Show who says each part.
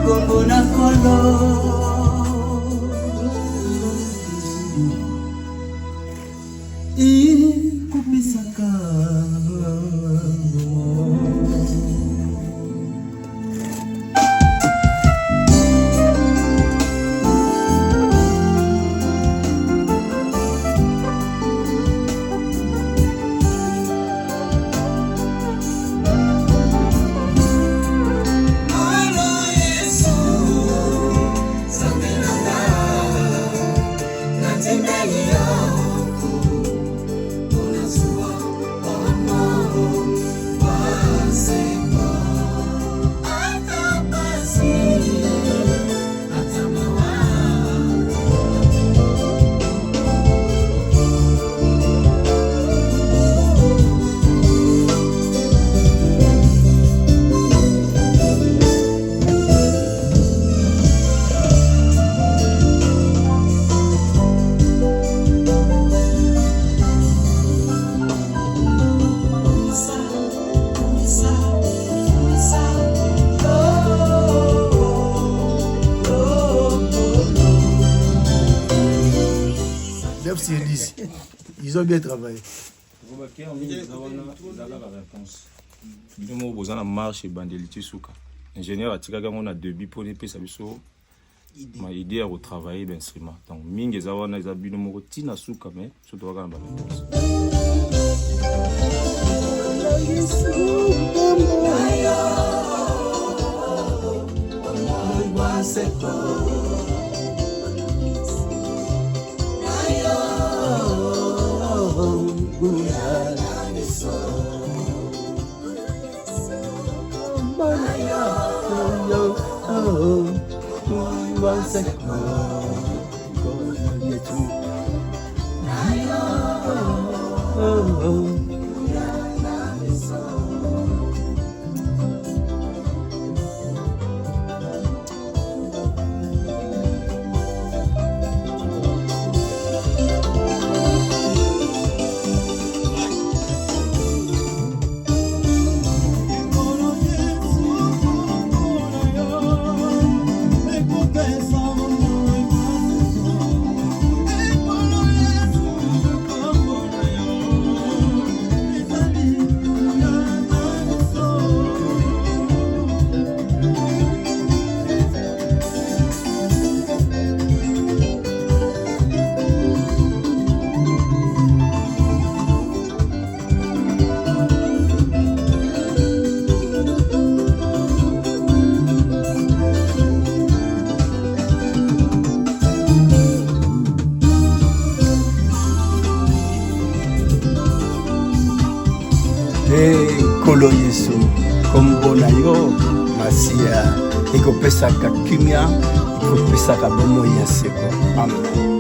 Speaker 1: kombo na kolo ikupisaka
Speaker 2: Ils ont bien travaillé.
Speaker 3: Vous avez marche et bandélité souka. Ingénieur a tiré on a début pour les pèses ma idée à retravailler l'instrument. Donc mingi zawana zabino mo tina souka mais surtout à gamba.
Speaker 2: Kolo Yesu kombo na yo masia ikopesaka kimia ikopesaka bomo ya seko amen.